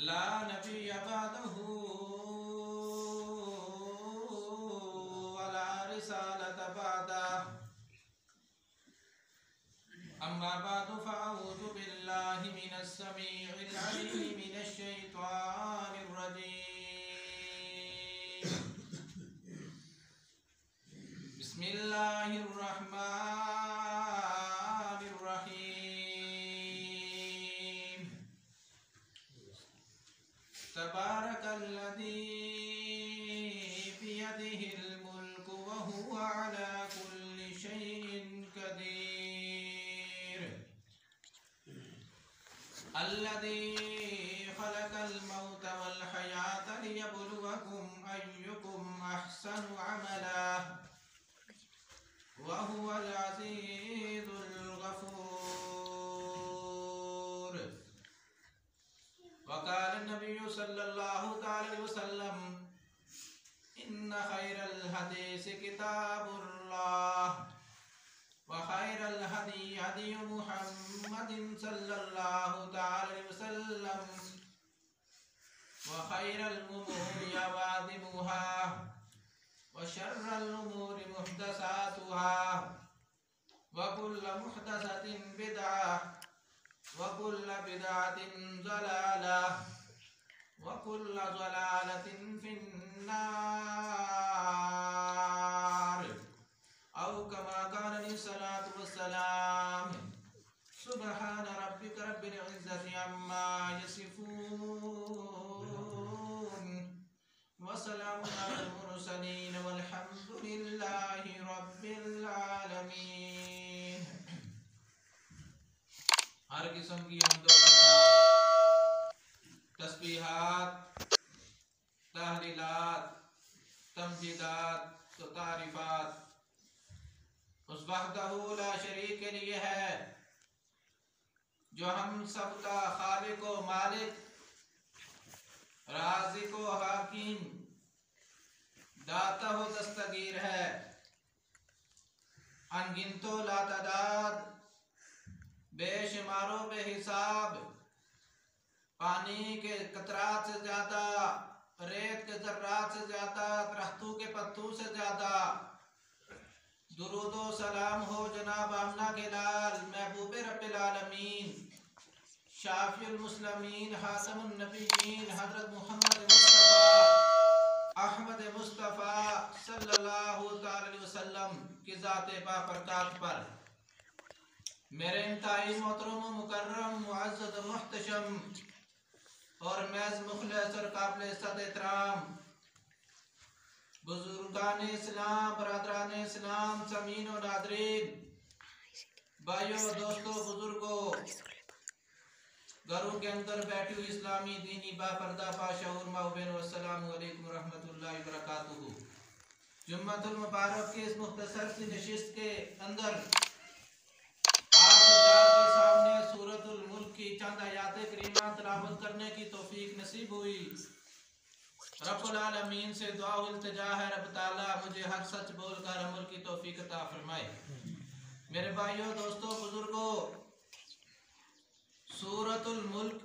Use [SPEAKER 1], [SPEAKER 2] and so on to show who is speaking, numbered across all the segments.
[SPEAKER 1] ला नबिय्य बअदहु वला रिसालत बअदहु। अम्मा बअदु फ़अऊज़ु बिल्लाहि मिनश समीइल अलीम मिनश शैतानिर रजीम। बिस्मिल्लाहिर रहमानिर रहीम। तबारकल्लज़ी बियदिहिल मुल्कु व हुवा अला कुल्लि शैइन क़दीर। अल्लज़ी खलक़ल मौत वल हयात लियब्लुवकुम अय्युकुम अहसनु अमला व हुवल अज़ीज़ुल गफ़ूर। वक़ाल नबिय्यु सल्लल्लाहु अलैहि वसल्लम इन्न खैरल हदीस किताबुल्लाह व खैरल हदी हदी मुहम्मदिन सल्लल्लाहु अलैहि वसल्लम व खैरल उमूरि अवादिमुहा व शर्रल उमूरि मुहदसातुहा व कुल्लु मुहदसतिन बिदअह व कुल्लु बिदअतिन ज़लालह व कुल्लु ज़लालतिन फिन्नार। औ कमा क़ाल अलैहिस्सलातु वस्सलाम। सुब्हान रब्बिका रब्बिल इज़्ज़ति अम्मा यसिफून व सलामुन अलल मुरसलीन वल्हम्दुलिल्लाहि रब्बिल आलमीन। हर किस्म की हम्द व सना, तस्बीहात, तहलीलात, तमजीदात व तारीफात उस वहदहु ला शरीक के लिए है जो हम सबका खालिक व मालिक, राज़िक व हाकिम, दाता व दस्तगीर है। अनगिनतो लातादाद, बेशुमारो बेहिसाब, पानी के कतरात से ज्यादा, रेत के जर्रात से ज्यादा, दरख्तों के पत्तों से ज्यादा दुरूदो सलाम हो जनाब आमना के लाल महबूबे रब्बिल आलमीन, शाफिउल मुस्लिमीन, हातिमुन नबिय्यीन हज़रत मोहम्मद मुस्तफ़ा अहमद मुस्तफ़ा सल्लल्लाहु अलैहि वसल्लम की ज़ात बाबरकत पर। मेरे इंतहाई मोहतरम मुकर्रम मुअज़्ज़ज़ मुहतशम और महज़ मुखलिस और काबिल इज़्ज़त एहतराम बुजुर्गान इस्लाम, बरदरान इस्लाम, समीन और नाज़रीन, भाइयों, दोस्तों, बुजुर्गों, घरों के अंदर बैठी हुई इस्लामी दीनी बापर्दा बाशऊर माऊबेन वस्सलामु अलैकुम रहमतुल्लाहि व बरकातुहू। जुम्मतुल मुबारक के इस मुख्तसर सी नशिस्त के अंदर आप के सामने सूरतुल मुल्क की चंद आयात करीमा तिलावत करने की तौफीक नसीब हुई। रब्बुल आलमीन से दुआ व इल्तिजा है रब ताला मुझे हक सच बोलकर अमल की तौफीक अता फरमाए। मेरे भाइयों, दोस्तों, बुजुर्गों, सूरतुल मुल्क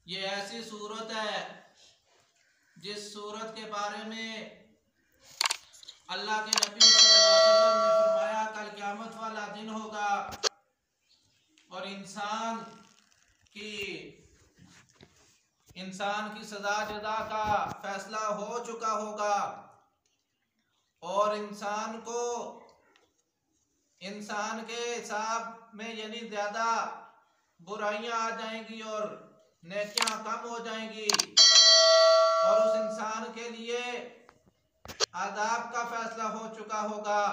[SPEAKER 1] ये ऐसी सूरत है जिस सूरत के बारे में अल्लाह के नबी सल्लल्लाहु अलैहि वसल्लम ने फरमाया कल क़यामत वाला दिन होगा और इंसान की सजा जज़ा का फैसला हो चुका होगा और इंसान के हिसाब में यानी ज्यादा बुराइयां आ जाएंगी और नेकियां कम हो जाएंगी और उस इंसान के लिए आदाब का फैसला हो चुका होगा।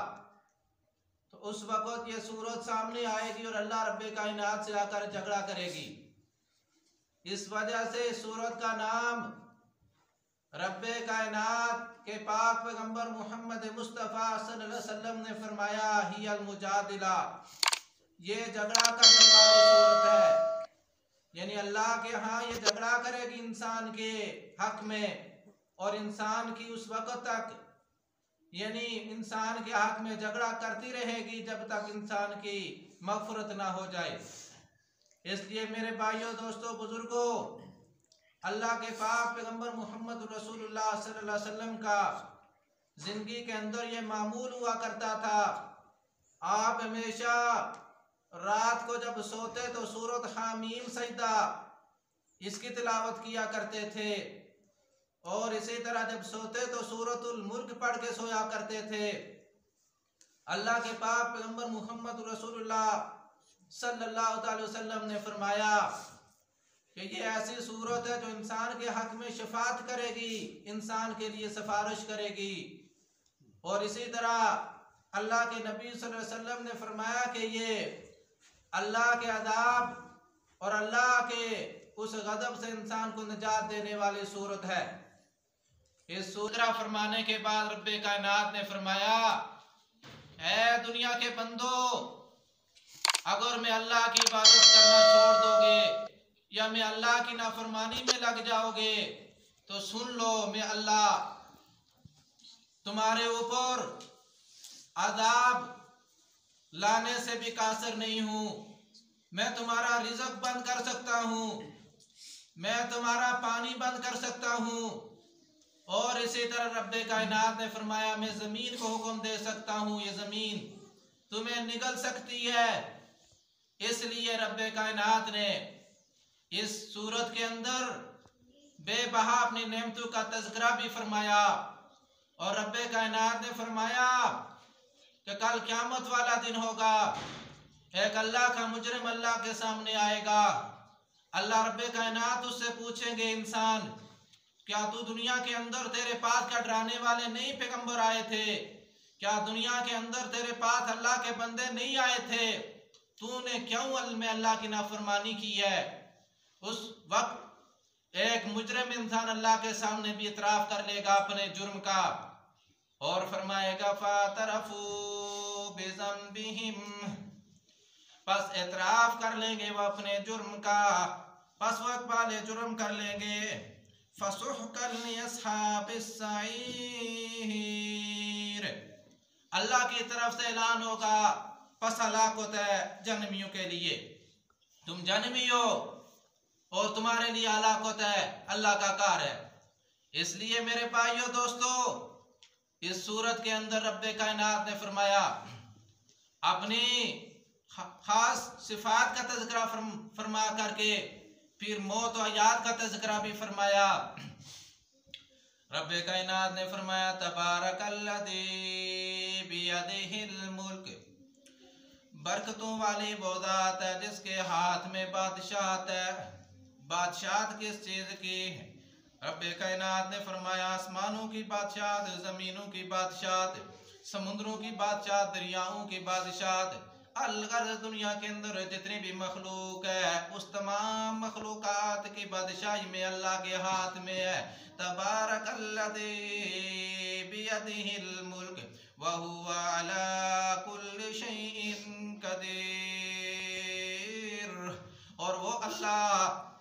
[SPEAKER 1] तो उस वक़्त ये सूरत सामने आएगी और अल्लाह रब्बे कायनात से आकर झगड़ा करेगी। इस वजह से इस सूरत का नाम रब्बे कायनात के पाक पैगंबर मोहम्मद मुस्तफ़ा सल्लल्लाहु अलैहि वसल्लम ने फरमाया हियल मुजादिला, ये झगड़ा करने वाली सूरत है। यानी अल्लाह के यहाँ ये झगड़ा करेगी इंसान के हक में और इंसान की उस वक़्त तक यानी इंसान के हक में झगड़ा करती रहेगी जब तक इंसान की मग़फ़िरत ना हो जाए। इसलिए मेरे भाइयों, दोस्तों, बुजुर्गों, अल्लाह के पाक पैगंबर मोहम्मद रसूलुल्लाह सल्लल्लाहु अलैहि वसल्लम का जिंदगी के अंदर ये मामूल हुआ करता था। आप हमेशा रात को जब सोते तो सूरत हामीम सजदा इसकी तिलावत किया करते थे, और इसी तरह जब सोते तो सूरतुल मुल्क पढ़ के सोया करते थे। अल्लाह के पाक पैगंबर मोहम्मद रसूलुल्लाह सल्लल्लाहु अलैहि वसल्लम ने फरमाया कि ये ऐसी सूरत है जो इंसान के हक में शफात करेगी, इंसान के लिए सिफारिश करेगी। और इसी तरह अल्लाह के नबी सल्लल्लाहु अलैहि वसल्लम ने फरमाया कि ये अल्लाह के अज़ाब और अल्लाह के उस गज़ब से इंसान को निजात देने वाली सूरत है। इस सूरत फरमाने के बाद रब्बे कायनात ने फरमाया, ऐ दुनिया के बंदो, अगर मैं अल्लाह की इबादत करना छोड़ दोगे या मैं अल्लाह की नाफरमानी में लग जाओगे तो सुन लो, मैं अल्लाह तुम्हारे ऊपर अज़ाब लाने से भी कासिर नहीं हूँ। मैं तुम्हारा रिज़्क़ बंद कर सकता हूँ, मैं तुम्हारा पानी बंद कर सकता हूँ। और इसी तरह रब्बे कायनात ने फरमाया, मैं ज़मीन को हुक्म दे सकता हूँ, ये ज़मीन तुम्हें निगल सकती है। इसलिए रब्बे कायनात ने इस सूरत के अंदर बेबहा अपनी नेमतों का तज़किरा भी फरमाया। और रब्बे कायनात ने फरमाया कि कल क़यामत वाला दिन होगा, एक अल्लाह का मुजरिम अल्लाह के सामने आएगा। अल्लाह रब्बे कायनात उससे पूछेंगे, इंसान क्या तू दुनिया के अंदर तेरे पास क्या डराने वाले नहीं पैगंबर आए थे? क्या दुनिया के अंदर तेरे पास अल्लाह के बंदे नहीं आए थे? तूने क्यों में अल्लाह की नाफरमानी की है? उस वक्त एक मुजरिम इंसान अल्लाह के सामने भी इतराफ कर लेगा अपने जुर्म का और फरमाएगा, फातरफू बिज़ंबिहिम, बस एतराफ कर लेंगे वो अपने जुर्म का, बस वो वाले जुर्म कर लेंगे। फसुहकन लिअस्हाबिस सईर, अल्लाह की तरफ से ऐलान होगा, पस हलाकत है जहन्नमियों के लिए, तुम जहन्नमी हो और तुम्हारे लिए हलाकत है, अल्लाह का कार है। इसलिए मेरे भाइयों, दोस्तों, इस सूरत के अंदर रब्बे कायनात ने फरमाया, अपनी खास सिफात का तज़किरा फरमा करके फिर मौत और हयात का तज़किरा भी फरमाया। रब्बे कायनात ने फरमाया, तबारकल्लज़ी बियदिहिल मुल्क, बरकतों वाली वो ज़ात है जिसके हाथ में बादशाहत है। बादशाहत किस चीज़ की? रब्बे कायनात ने फरमाया, आसमानों की बादशाहत, ज़मीनों की बादशाहत, समुद्रों की बादशाहत, दरियाओं की बादशाहत, अलगर्ज दुनिया के अंदर जितनी भी मखलूक है उस तमाम मखलूकात की बादशाही में अल्लाह के हाथ में है। तबारकल्लज़ी बियदिहिल मुल्क व हुवा अला कुल्लि शैइन कदीर, और वो अल्लाह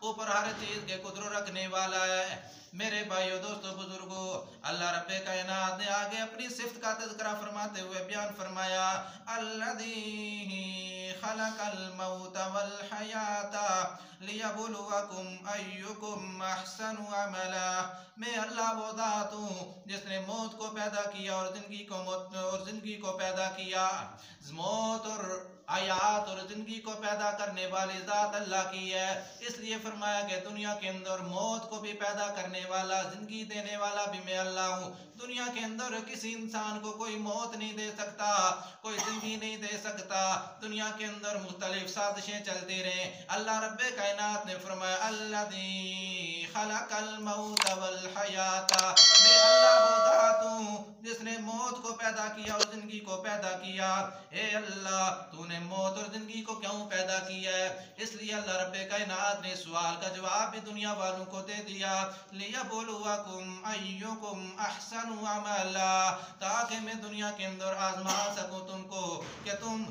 [SPEAKER 1] ऊपर हर चीज के कुदरत रखने वाला है। मेरे भाइयों, दोस्तों, बुजुर्गों, अल्लाह रब्बे कायनात ने आगे अपनी सिफ्त का तज़किरा फरमाते हुए बयान फरमाया, अल्लज़ी खलक़ल मौत वल हयाता लियबलुवकुम अय्युकुम अहसनु अमला, मैं अल्लाह वो ज़ात हूँ जिसने मौत को पैदा किया और जिंदगी को पैदा किया। मौत और हयात और जिंदगी को पैदा करने वाली ज़ात अल्लाह की है। इसलिए फरमाया कि दुनिया के अंदर मौत को भी पैदा करने वाला, जिंदगी देने वाला भी मैं अल्लाह हूँ। दुनिया के अंदर किसी इंसान को कोई मौत नहीं दे सकता, कोई जिंदगी नहीं दे सकता। दुनिया के अंदर मुख्तलिफ साजिशें चलती रहे। अल्लाह रब्बे कायनात ने फरमाया, अल्लज़ी खलक़ल मौत वल हयाता, मैं अल्लाह वो ज़ात हूँ जिसने मौत को पैदा किया और जिंदगी को पैदा किया। ए अल्लाह, तूने मौत और जिंदगी को क्यों पैदा किया है? इसलिए अल्लाह रब्बे कायनात ने सवाल का जवाब भी दुनिया वालों को दे दिया, लियबलुवकुम अय्युकुम अहसनु अमला, ताकि मैं दुनिया के अंदर आजमा सकूं तुमको कि तुम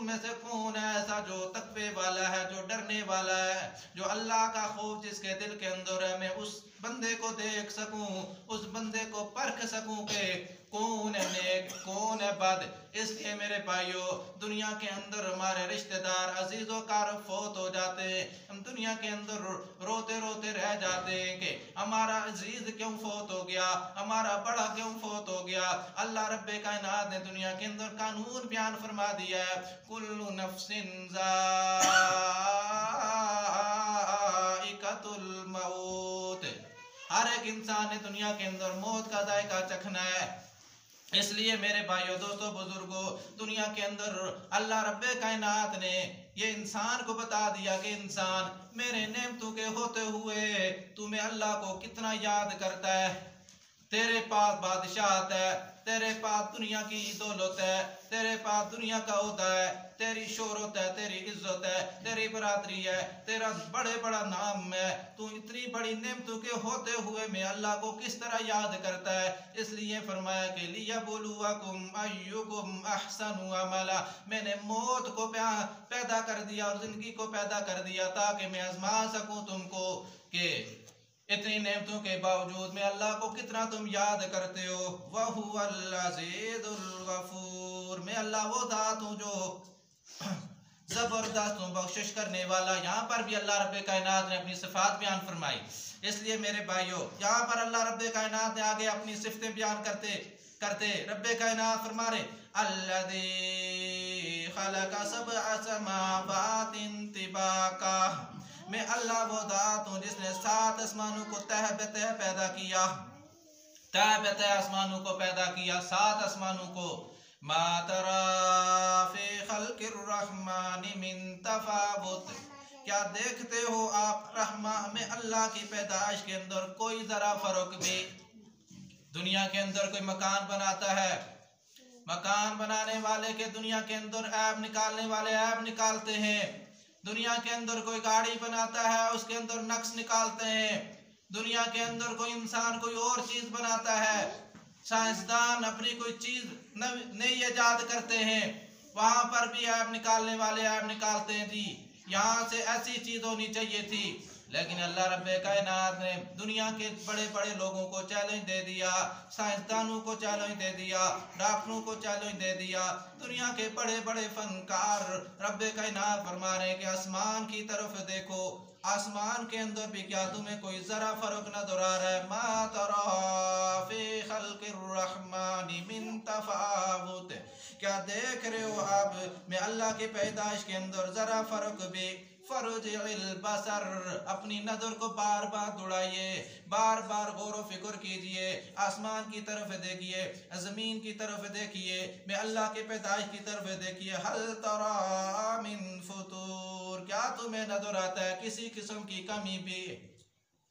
[SPEAKER 1] में से कौन है ऐसा जो तकवे वाला है, जो डरने करने वाला है। जो अल्लाह का खौफ जिसके दिल के अंदर है, मैं उस बंदे को देख सकूं, उस बंदे को परख सकूं कि कौन है नेक कौन है बद। इसलिए मेरे भाइयों, दुनिया के अंदर हमारे रिश्तेदार अजीजों कार फौत हो जाते हैं, हम दुनिया के अंदर रोते रोते रह जाते हैं कि हमारा अजीज क्यों फौत हो गया, हमारा बड़ा क्यों फौत हो गया। अल्लाह रब्बे कायनात ने दुनिया के अंदर कानून बयान फरमा दिया है, कुल्लु नफ्सिन ज़ाइक़तुल मौत, हर एक इंसान ने दुनिया के अंदर मौत का जायका चखना है। इसलिए मेरे भाइयों दोस्तों बुजुर्गों, दुनिया के अंदर अल्लाह रब्बे कायनात ने ये इंसान को बता दिया कि इंसान मेरे नेमतों के होते हुए तुम्हें अल्लाह को कितना याद करता है। तेरे पास बादशाहत है, तेरे पास दुनिया की दौलत है, तेरे पास दुनिया का ओहदा है, तेरी शोहरत है, तेरी इज्जत है, तेरी बरादरी है, तेरा बड़े बड़ा नाम है, तू इतनी बड़ी नेमतों के होते हुए मैं अल्लाह को किस तरह याद करता है। इसलिए फरमाया कि लियबलुवकुम अय्युकुम अहसनु अमला, मैंने मौत को पैदा कर दिया और जिंदगी को पैदा कर दिया ताकि मैं आजमा सकूं तुमको कि इतनी नेमतों के बावजूद मैं अल्लाह को कितना तुम याद करते हो। वहुवल अज़ीज़ुल गफूर, मैं अल्लाह वो ज़ात हूँ जो जबरदस्त हूँ बख्शिश करने वाला। यहाँ पर भी अल्लाह रब्बे कायनात ने अपनी सिफात बयान फरमाई। इसलिए मेरे भाइयों, यहाँ पर अल्लाह रब्बे कायनात ने आगे अपनी सिफतें बयान करते करते रब्बे कायनात फरमा रहे, अल्लज़ी खलक़ सबअ समावातिन तिबाका, मैं अल्लाह वो ज़ात हूँ जिसने 7 आसमानों को तह बतह पैदा किया, तह बतह आसमानों को पैदा किया, 7 आसमानों को। मा तरा फी खल्क़िर रहमानि मिन तफावुत, क्या देखते हो आप रहमान में अल्लाह की पैदाइश के अंदर कोई जरा फर्क भी। दुनिया के अंदर कोई मकान बनाता है, मकान बनाने वाले के दुनिया के अंदर ऐब निकालने वाले ऐब निकालते हैं। दुनिया के अंदर कोई गाड़ी बनाता है, उसके अंदर नक्श निकालते हैं। दुनिया के अंदर कोई इंसान कोई और चीज बनाता है, साइंसदान अपनी कोई चीज नई ईजाद करते हैं, वहां पर भी ऐब निकालने वाले ऐब निकालते हैं। जी यहाँ से ऐसी चीज होनी चाहिए थी, लेकिन अल्लाह रब्बे कायनात ने दुनिया के बड़े बड़े लोगों को चैलेंज दे दिया, साइंसदानों को चैलेंज दे दिया, डॉक्टरों को चैलेंज दे दिया। दुनिया के बड़े बड़े फनकार रब्बे कायनात फरमा रहे हैं कि आसमान की तरफ देखो, आसमान के अंदर भी क्या तुम्हें कोई जरा फर्क नजर आ रहा है। मा तरा फी खल्क़िर रहमानि मिन तफावुत, क्या देख रहे हो आप मैं अल्लाह की पैदाइश के अंदर जरा फर्क भी। फरुजिल बसर, अपनी नजर को बार बार दौड़ाइए, बार बार गौर फिक्र कीजिए, आसमान की तरफ देखिए, जमीन की तरफ देखिए, मैं अल्लाह के पैदाइश की तरफ देखिए। हल तरा मिन फुतूर, क्या तुम्हें नजर आता है किसी किस्म की कमी भी।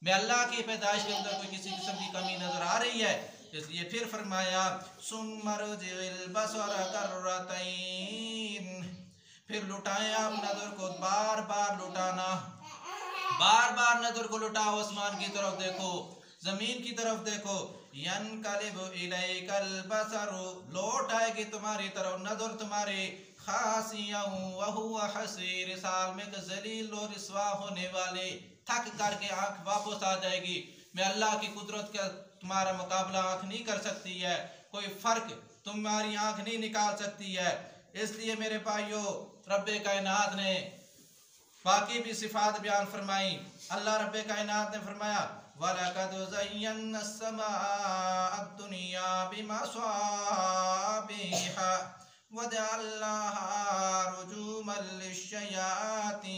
[SPEAKER 1] मैं अल्लाह की पैदाइश के अंदर कोई किसी किस्म की कमी नजर आ रही है। इसलिए फिर फरमाया सुम्मरुजिल बसर कररतैन, फिर लुटाएं आप नजर को, बार बार लुटाना, बार बार नजर को लुटाओ, आसमान की तरफ देखो, जमीन की तरफ देखो। यनकलिबु इलैकल बसरु, लौट आएगी तुम्हारी तरफ नजर तुम्हारी, खासियन व हुवा हसीर, इस हाल में जलील और रिस्वा होने वाले, थक करके आंख वापस आ जाएगी। मैं अल्लाह की कुदरत का तुम्हारा मुकाबला आंख नहीं कर सकती है, कोई फर्क तुम्हारी आंख नहीं निकाल सकती है। इसलिए मेरे भाइयों, रब्बे कायनात ने बाकी भी सिफात बयान फरमाई। अल्लाह रब्बे कायनात ने फरमाया वलक़द ज़य्यना अस्समाअ दुनिया बिमसाबिह वजअलनाहा रुजूमन लिश्शयातीन,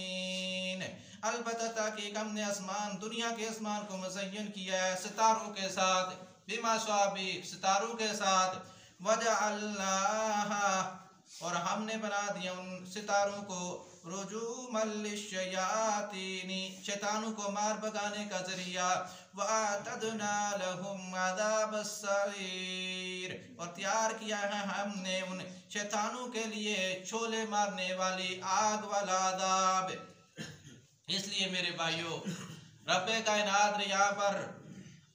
[SPEAKER 1] अलबत्ता ताकि हमने आसमान दुनिया के आसमान को मुज़य्यन किया है सितारों के साथ, बिमसाबिह सितारों के साथ, वजअलनाहा और हमने बना दिया उन सितारों को रुजूमन लिश्शयातीनी, शैतानों को मार भगाने का जरिया, वअतदना लहुम अज़ाबस सईर, और तैयार किया है हमने उन शैतानों के लिए शोले मारने वाली आग वाला अज़ाब। इसलिए मेरे भाइयों, रब्बे कायनात ने यहाँ पर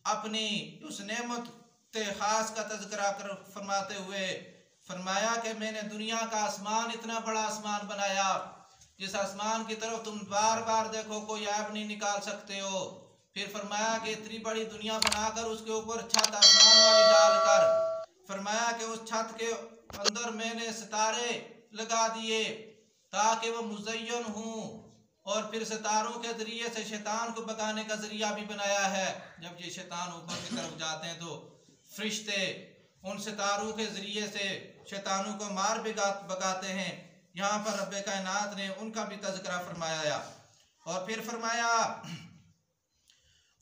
[SPEAKER 1] अपनी उस नेमत खास का तज़किरा कर फरमाते हुए फरमाया कि मैंने दुनिया का आसमान इतना बड़ा आसमान बनाया, जिस आसमान की तरफ तुम बार बार देखो कोई ऐब नहीं निकाल सकते हो। फिर फरमाया कि इतनी बड़ी दुनिया बनाकर उसके ऊपर छत आसमान वाली डालकर फरमाया कि उस छत के अंदर मैंने सितारे लगा दिए ताकि वो मुज़य्यन हूँ, और फिर सितारों के जरिए से शैतान को भगाने का जरिया भी बनाया है। जब ये शैतान ऊपर की तरफ जाते हैं तो फरिश्ते उन सितारों के जरिए से शैतानों को मार भगाते हैं। यहाँ पर रब्बे कायनात ने उनका भी तज़किरा फरमाया और फिर फरमाया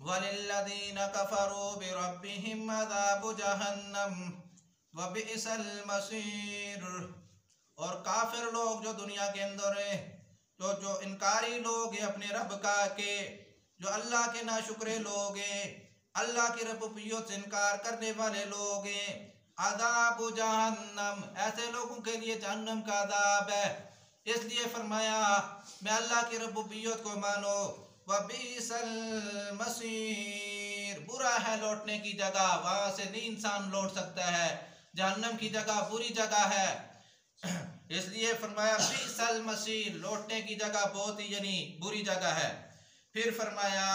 [SPEAKER 1] वलिल्लज़ीना कफ़रू बिरब्बिहिम अज़ाबु जहन्नम व बिइसल मसीर। और काफिर लोग जो दुनिया के अंदर है, जो इनकारी लोग हैं अपने रब का के, जो अल्लाह के नाशुक्रे लोग हैं, अल्लाह की रबूबियत से इनकार करने वाले लोग हैं, अज़ाबु जहन्नम, ऐसे लोगों के लिए जहन्नम का अज़ाब है। इसलिए फरमाया मैं अल्लाह की रबूबियत को मानो, व बिइसल मसीर, बुरा है लौटने की जगह, वहां से नहीं इंसान लौट सकता है, जहन्नम की जगह बुरी जगह है। इसलिए फरमाया बिइसल मसीर, लौटने की जगह बहुत ही यानी बुरी जगह है। फिर फरमाया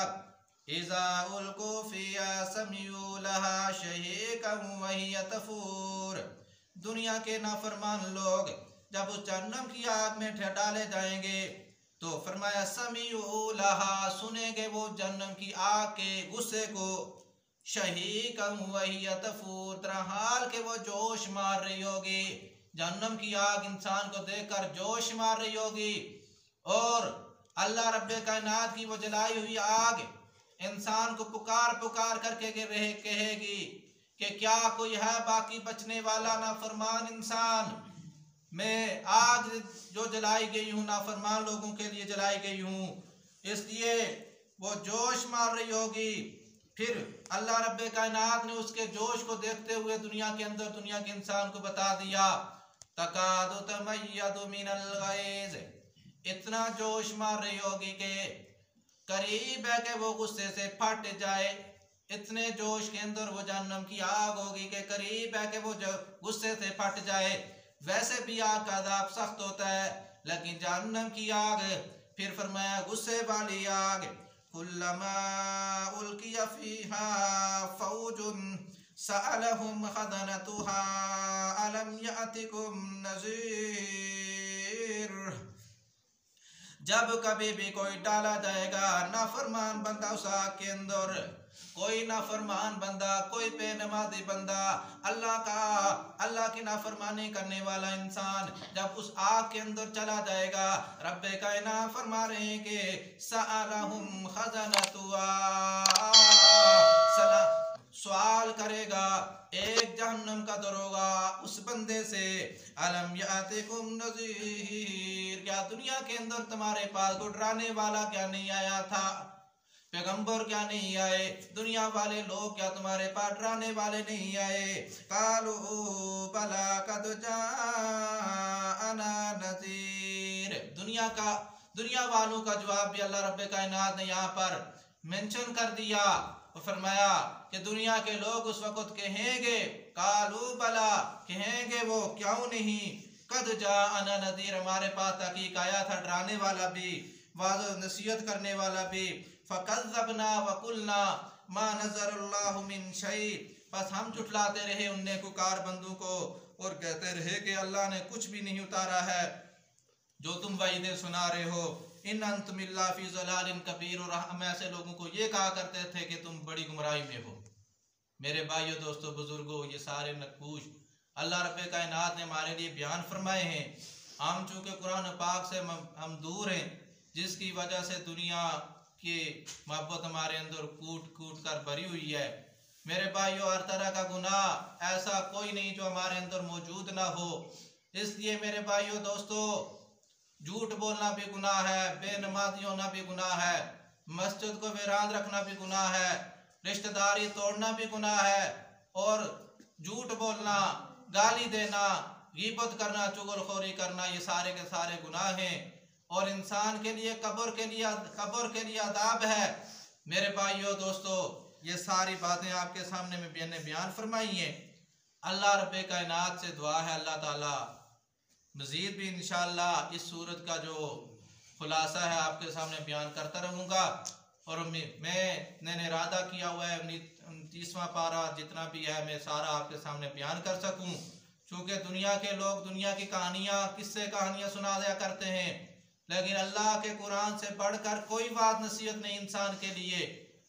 [SPEAKER 1] इज़ा उल्कू फिया समिउ लहा शहीकम व हिय तफूर। दुनिया के नाफरमान लोग जब उस जहन्नम की आग में डाले जाएंगे तो फरमाया समिउ लहा, सुनेंगे वो जहन्नम की आग के गुस्से को, शहीकम व हिय तफूर, तरह हाल के वो जोश मार रही होगी। जहन्नम की आग इंसान को देखकर जोश मार रही होगी, और अल्लाह रब्बे कायनात की वो जलाई हुई आग इंसान को पुकार पुकार करके कहेगी कि क्या कोई है बाकी बचने वाला नाफरमान इंसान। मैं आग जो जलाई गई हूँ नाफरमान लोगों के लिए जलाई गई हूँ, इसलिए वो जोश मार रही होगी। फिर अल्लाह रब्बे कायनात ने उसके जोश को देखते हुए दुनिया के अंदर दुनिया के इंसान को बता दिया तकादु तमय्यदु मिनल गैज़, इतना जोश मार रही होगी कि करीब है कि वो गुस्से से फट जाए। इतने जोश के अंदर वो जहन्नम की आग होगी कि करीब है कि वो गुस्से से फट जाए। वैसे भी आग का अज़ाब सख्त होता है, लेकिन जहन्नम की आग फिर फरमाया गुस्से वाली आग, कुल्लमा उल्किया फीहा फौजुन सअलहुम खज़नतुहा अलम यातिकुम नज़ीर। जब कभी भी कोई डाला जाएगा नाफरमान बंदा उस आग के अंदर, कोई नाफरमान बंदा, कोई बेनमाजी बंदा, अल्लाह की नाफरमानी करने वाला इंसान जब उस आग के अंदर चला जाएगा, रब्बे कायनात फरमा रहे हैं कि सअलहुम खज़नतुहा, सवाल करेगा एक जहन्नम का दरोगा उस बंदे से, अलम यातिकुम नज़ीर, क्या दुनिया के अंदर तुम्हारे पास कोई डराने वाला क्या नहीं आया था, पैगंबर क्या नहीं आए, दुनिया वाले लोग क्या तुम्हारे पास डराने वाले नहीं आए। कालू बला कद जाअना नज़ीर, दुनिया वालों का जवाब भी अल्लाह रब्बे कायनात ने यहाँ पर मेंशन कर दिया और फरमाया कि दुनिया के लोग उस वक़्त कहेंगे, कालू बला, कहेंगे वो क्यों नहीं, कद जाअना नज़ीर, हमारे पास तहकीक आया था डराने वाला भी, वाज़ो नसीहत करने वाला भी। फ़कज़्ज़बना वक़ुलना मा नज़्ज़लल्लाहु मिन शै, बस हम झुठलाते रहे उन नेकुकार बंदों को और कहते रहे कि अल्लाह ने कुछ भी नहीं उतारा है जो तुम वईदें सुना रहे हो। इन अंतुम इल्ला फ़ी ज़लालिन कबीर, और हम ऐसे लोगों को ये कहा करते थे कि तुम बड़ी गुमराही में हो। मेरे भाइयों दोस्तों बुजुर्गों, ये सारे नकूश अल्लाह रब्बे कायनात ने हमारे लिए बयान फरमाए हैं। हम चूँकि कुरान पाक से हम दूर हैं, जिसकी वजह से दुनिया की मोहब्बत हमारे अंदर कूट कूट कर भरी हुई है। मेरे भाइयों, हर तरह का गुनाह ऐसा कोई नहीं जो हमारे अंदर मौजूद ना हो। इसलिए मेरे भाइयों दोस्तों, झूठ बोलना भी गुनाह है, बेनमाजी होना भी गुनाह है, मस्जिद को वीरान रखना भी गुनाह है, रिश्तेदारी तोड़ना भी गुनाह है, और झूठ बोलना, गाली देना, गीबत करना, चुगलखोरी करना, ये सारे के सारे गुनाह हैं और इंसान के लिए कब्र के लिए अदाब है। मेरे भाइयों दोस्तों, ये सारी बातें आपके सामने में मैंने बयान फरमाई हैं। अल्लाह रब्बे कायनात से दुआ है अल्लाह ताला मज़ीद भी इंशाअल्लाह इस सूरत का जो खुलासा है आपके सामने बयान करता रहूँगा। और मैंने इरादा किया हुआ है 29वां पारा जितना भी है मैं सारा आपके सामने बयान कर सकूं। चूँकि दुनिया के लोग दुनिया की कहानियाँ किस्से कहानियाँ सुना दिया करते हैं, लेकिन अल्लाह के कुरान से बढ़कर कोई बात नसीहत नहीं इंसान के लिए।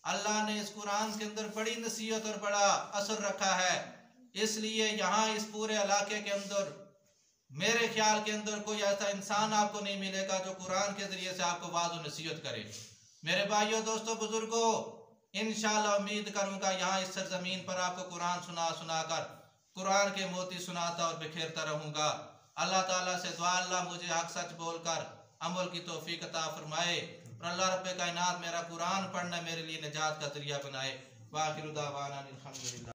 [SPEAKER 1] अल्लाह ने इस कुरान के अंदर बड़ी नसीहत और बड़ा असर रखा है। इसलिए यहाँ इस पूरे इलाके के अंदर मेरे ख्याल के अंदर कोई ऐसा इंसान आपको नहीं मिलेगा जो कुरान के ज़रिए से आपको वाज़ और नसीहत करे। मेरे भाइयों, दोस्तों, बुजुर्गों, इंशाअल्लाह उम्मीद करूँगा यहाँ इस सरजमीन पर आपको कुरान सुना कर कुरान के मोती सुनाता और बिखेरता रहूँगा। अल्लाह ताला से दुआ अल्लाह मुझे हक सच बोलकर अमल की तौफीक अता फरमाए और अल्लाह रब्बे कायनात मेरा कुरान पढ़ना मेरे लिए निजात का जरिया बनाए। वाखिर दावाना अल्हम्दुलिल्लाह।